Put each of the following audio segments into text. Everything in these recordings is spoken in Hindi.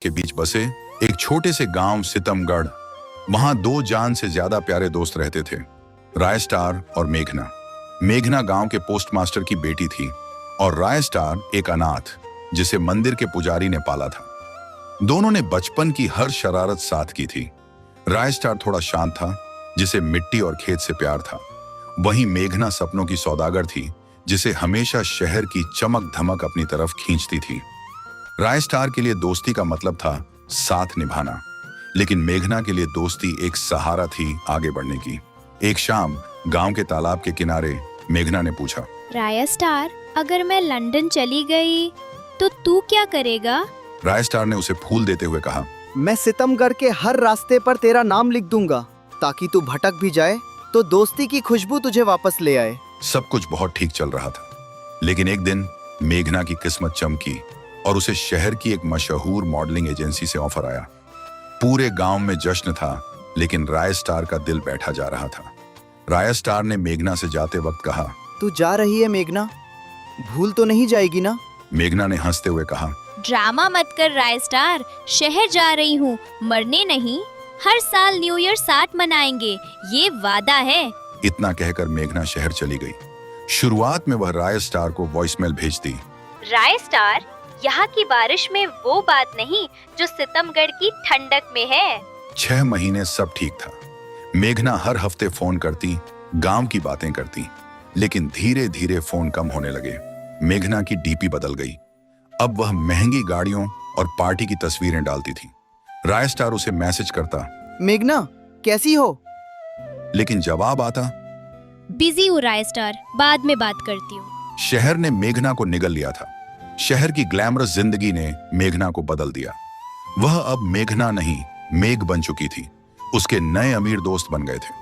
के बीच बसे एक छोटे से गांव सितमगढ़। वहां दो जान से ज्यादा प्यारे दोस्त रहते थे, राय स्टार और मेघना। मेघना गांव के पोस्टमास्टर की बेटी थी और राय स्टार एक अनाथ जिसे मंदिर के पुजारी ने पाला था। दोनों ने बचपन की हर शरारत साथ की थी। राय स्टार थोड़ा शांत था, जिसे मिट्टी और खेत से प्यार था। वहीं मेघना सपनों की सौदागर थी, जिसे हमेशा शहर की चमक धमक अपनी तरफ खींचती थी। राय स्टार के लिए दोस्ती का मतलब था साथ निभाना, लेकिन मेघना के लिए दोस्ती एक सहारा थी आगे बढ़ने की। एक शाम गांव के तालाब के किनारे मेघना ने पूछा, राय स्टार, अगर मैं लंदन चली गई तो तू क्या करेगा? राय स्टार ने उसे फूल देते हुए कहा, मैं सितमगढ़ के हर रास्ते पर तेरा नाम लिख दूंगा, ताकि तू भटक भी जाए तो दोस्ती की खुशबू तुझे वापस ले आए। सब कुछ बहुत ठीक चल रहा था, लेकिन एक दिन मेघना की किस्मत चमकी और उसे शहर की एक मशहूर मॉडलिंग एजेंसी से ऑफर आया। पूरे गांव में जश्न था, लेकिन राय स्टार का दिल बैठा जा रहा था। राय स्टार ने मेघना से जाते वक्त कहा, तू जा रही है मेघना, भूल तो नहीं जाएगी ना? मेघना ने हंसते हुए कहा, ड्रामा मत कर राय स्टार, शहर जा रही हूँ, मरने नहीं। हर साल न्यू ईयर साथ मनाएंगे, ये वादा है। इतना कहकर मेघना शहर चली गई। शुरुआत में वह राय स्टार को वॉइसमेल भेजती, राय स्टार, यहाँ की बारिश में वो बात नहीं जो सितमगढ़ की ठंडक में है। 6 महीने सब ठीक था। मेघना हर हफ्ते फोन करती, गांव की बातें करती, लेकिन धीरे धीरे फोन कम होने लगे। मेघना की डीपी बदल गई। अब वह महंगी गाड़ियों और पार्टी की तस्वीरें डालती थी। राय स्टार उसे मैसेज करता, मेघना कैसी हो? लेकिन जवाब आता, बिजी हूँ राय स्टार, बाद में बात करती हूँ। शहर ने मेघना को निगल लिया था। शहर की ग्लैमरस जिंदगी ने मेघना को बदल दिया। वह अब मेघना नहीं, मेघ बन चुकी थी। उसके नए अमीर दोस्त बन गए थे।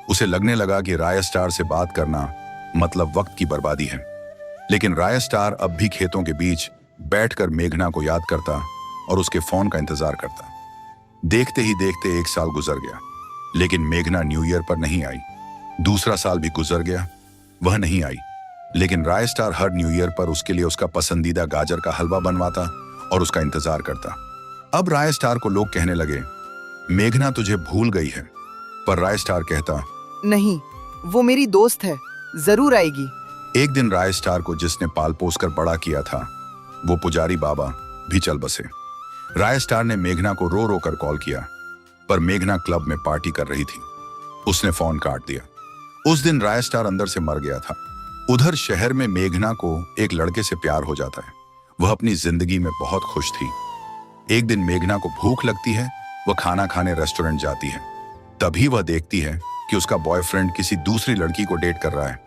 उसे लगने लगा कि राय स्टार से बात करना मतलब वक्त की बर्बादी है। लेकिन राय स्टार अब भी खेतों के बीच बैठकर मेघना को याद करता और उसके फोन का इंतजार करता। देखते ही देखते 1 साल गुजर गया, लेकिन मेघना न्यू ईयर पर नहीं आई। दूसरा साल भी गुजर गया, वह नहीं आई। लेकिन राय स्टार हर न्यू ईयर पर उसके लिए उसका पसंदीदा गाजर का हलवा बनवाता और उसका इंतजार करता। अब राय स्टार को लोग कहने लगे, मेघना तुझे भूल गई है। पर राय स्टार कहता, नहीं, वो मेरी दोस्त है, जरूर आएगी। एक दिन राय स्टार को जिसने पाल पोस कर बड़ा किया था, वो पुजारी बाबा भी चल बसे। राय स्टार ने मेघना को रो रो कर कॉल किया, पर मेघना क्लब में पार्टी कर रही थी। उसने फोन काट दिया। उस दिन राय स्टार अंदर से मर गया था। उधर शहर में मेघना को एक लड़के से प्यार हो जाता है। वह अपनी जिंदगी में बहुत खुश थी। एक दिन मेघना को भूख लगती है। वह खाना खाने रेस्टोरेंट जाती है। तभी वह देखती है कि उसका बॉयफ्रेंड किसी दूसरी लड़की को डेट कर रहा है।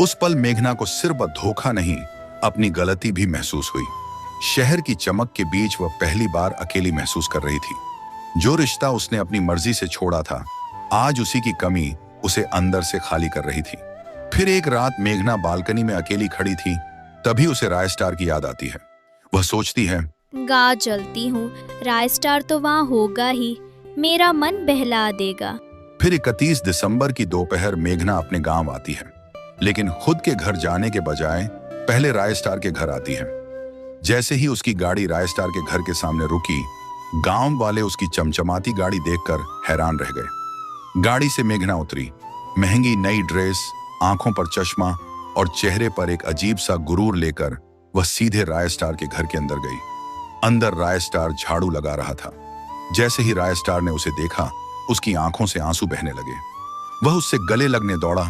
उस पल मेघना को सिर्फ धोखा नहीं, अपनी गलती भी महसूस हुई। शहर की चमक के बीच वह पहली बार अकेली महसूस कर रही थी। जो रिश्ता उसने अपनी मर्जी से छोड़ा था, आज उसी की कमी उसे अंदर से खाली कर रही थी। फिर एक रात मेघना बालकनी में अकेली खड़ी थी। तभी उसे राय स्टार की याद आती है। वह सोचती है, गा जलती हूँ, राय स्टार तो वहाँ होगा ही, मेरा मन बहला देगा। फिर 31 दिसंबर की दोपहर मेघना अपने गांव आती है, लेकिन खुद के घर जाने के बजाय पहले राय स्टार के घर आती है। जैसे ही उसकी गाड़ी राय स्टार के घर के सामने रुकी, गांव वाले उसकी चमचमाती गाड़ी देखकर हैरान रह गए। गाड़ी से मेघना उतरी। महंगी नई ड्रेस, आंखों पर चश्मा और चेहरे पर एक अजीब सा गुरूर लेकर वह सीधे राय स्टार के घर के अंदर गई। अंदर राय स्टार झाड़ू लगा रहा था। जैसे ही राय स्टार ने उसे देखा, उसकी आंखों से आंसू बहने लगे। वह उससे गले लगने दौड़ा,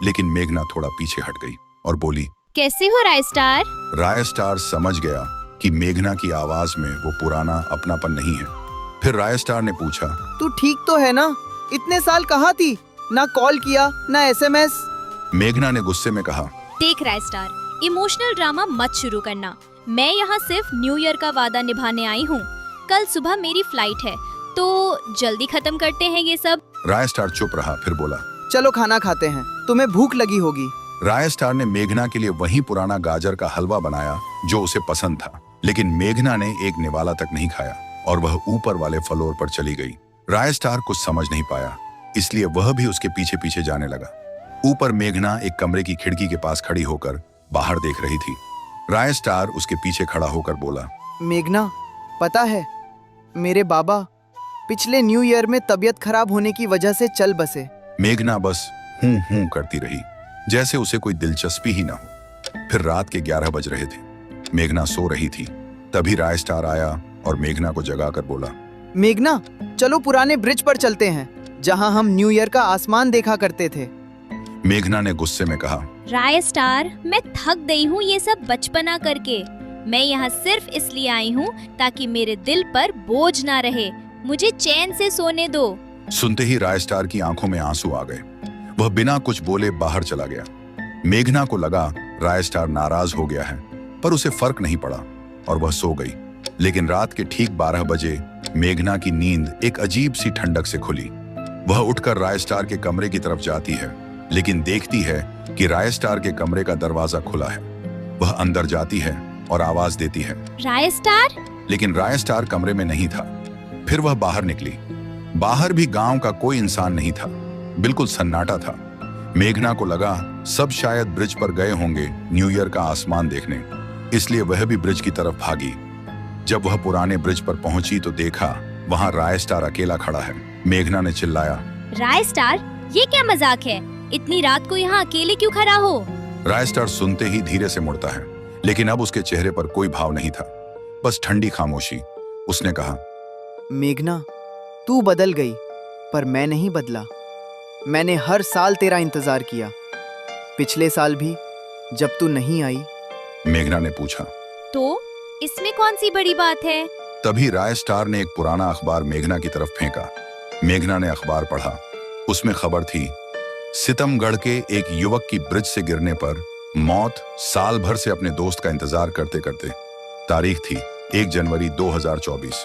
लेकिन मेघना थोड़ा पीछे हट गई और बोली, कैसे हो राय स्टार? राय स्टार समझ गया कि मेघना की आवाज में वो पुराना अपनापन नहीं है। फिर राय स्टार ने पूछा, तू ठीक तो है ना? इतने साल कहाँ थी? ना कॉल किया, ना SMS। मेघना ने गुस्से में कहा, देख राय स्टार, इमोशनल ड्रामा मत शुरू करना। मैं यहाँ सिर्फ न्यू ईयर का वादा निभाने आई हूँ। कल सुबह मेरी फ्लाइट है, तो जल्दी खत्म करते हैं ये सब। राय स्टार चुप रहा, फिर बोला, चलो खाना खाते हैं, तुम्हें भूख लगी होगी। राय स्टार ने मेघना के लिए वही पुराना गाजर का हलवा बनाया जो उसे पसंद था, लेकिन मेघना ने एक निवाला तक नहीं खाया और वह ऊपर वाले फ्लोर पर चली गई। राय स्टार कुछ समझ नहीं पाया, इसलिए वह भी उसके पीछे पीछे जाने लगा। ऊपर मेघना एक कमरे की खिड़की के पास खड़ी होकर बाहर देख रही थी। राय स्टार उसके पीछे खड़ा होकर बोला, मेघना, पता है मेरे बाबा पिछले न्यू ईयर में तबीयत खराब होने की वजह से चल बसे। मेघना बस हूं करती रही, जैसे उसे कोई दिलचस्पी ही ना हो। फिर रात के 11 बज रहे थे। मेघना सो रही थी। तभी राय स्टार आया और मेघना को जगाकर बोला, मेघना, चलो पुराने ब्रिज पर चलते हैं, जहां हम न्यू ईयर का आसमान देखा करते थे। मेघना ने गुस्से में कहा, राय स्टार, मैं थक गई हूँ ये सब बचपना करके। मैं यहाँ सिर्फ इसलिए आई हूँ ताकि मेरे दिल पर बोझ ना रहे। मुझे चैन से सोने दो। सुनते ही राय स्टार की आंखों में आंसू आ गए। वह बिना कुछ बोले बाहर चला गया। मेघना को लगा राय स्टार नाराज हो गया है, पर उसे फर्क नहीं पड़ा और वह सो गई। लेकिन रात के ठीक 12 बजे मेघना की नींद एक अजीब सी ठंडक से खुली। वह उठकर राय स्टार के कमरे की तरफ जाती है, लेकिन देखती है कि राय स्टार के कमरे का दरवाजा खुला है। वह अंदर जाती है और आवाज देती है, राय स्टार। लेकिन राय स्टार कमरे में नहीं था। फिर वह बाहर निकली। बाहर भी गांव का कोई इंसान नहीं था, बिल्कुल सन्नाटा था। मेघना को लगा सब शायद ब्रिज पर गए होंगे न्यू ईयर का आसमान देखने, इसलिए वह भी ब्रिज की तरफ भागी। जब वह पुराने ब्रिज पर पहुंची तो देखा वहां राय स्टार अकेला खड़ा है। मेघना ने चिल्लाया, राय स्टार, ये क्या मजाक है? इतनी रात को यहाँ अकेले क्यों खड़ा हो? राय स्टार सुनते ही धीरे से मुड़ता है, लेकिन अब उसके चेहरे पर कोई भाव नहीं था, बस ठंडी खामोशी। उसने कहा, मेघना, तू बदल गई, पर मैं नहीं बदला। मैंने हर साल तेरा इंतजार किया, पिछले साल भी जब तू नहीं आई। मेघना ने पूछा। तो इसमें कौन सी बड़ी बात है? तभी राय स्टार ने एक पुराना अखबार मेघना की तरफ फेंका। मेघना ने अखबार पढ़ा। उसमें खबर थी, सितमगढ़ के एक युवक की ब्रिज से गिरने पर मौत। साल भर से अपने दोस्त का इंतजार करते करते। तारीख थी 1 जनवरी 2024।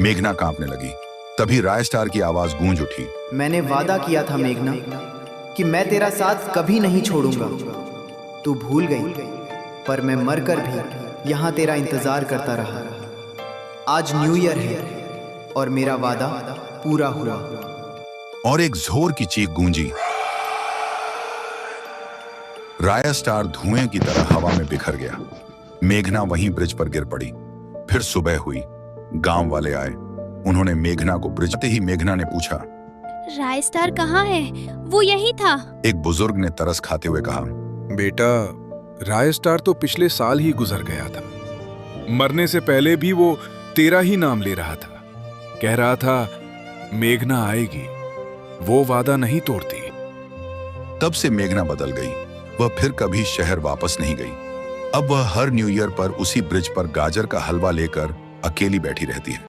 मेघना कांपने लगी। तभी राय स्टार की आवाज गूंज उठी, मैंने वादा किया था मेघना कि मैं तेरा साथ कभी नहीं छोड़ूंगा। तू भूल गई, पर मैं मरकर भी यहाँ तेरा इंतजार करता रहा। आज न्यू ईयर है और मेरा वादा पूरा हुआ। और एक जोर की चीख गूंजी। राय स्टार धुएं की तरह हवा में बिखर गया। मेघना वहीं ब्रिज पर गिर पड़ी। फिर सुबह हुई। गांव वाले आए। उन्होंने मेघना को ब्रिज पे ही मेघना ने पूछा, राय स्टार कहाँ है? वो यही था। एक बुजुर्ग ने तरस खाते हुए कहा, बेटा, राय स्टार तो पिछले साल ही गुजर गया था। मरने से पहले भी वो तेरा ही नाम ले रहा था। कह रहा था मेघना आएगी, वो वादा नहीं तोड़ती। तब से मेघना बदल गई। वह फिर कभी शहर वापस नहीं गई। अब वह हर न्यू ईयर पर उसी ब्रिज पर गाजर का हलवा लेकर अकेली बैठी रहती है।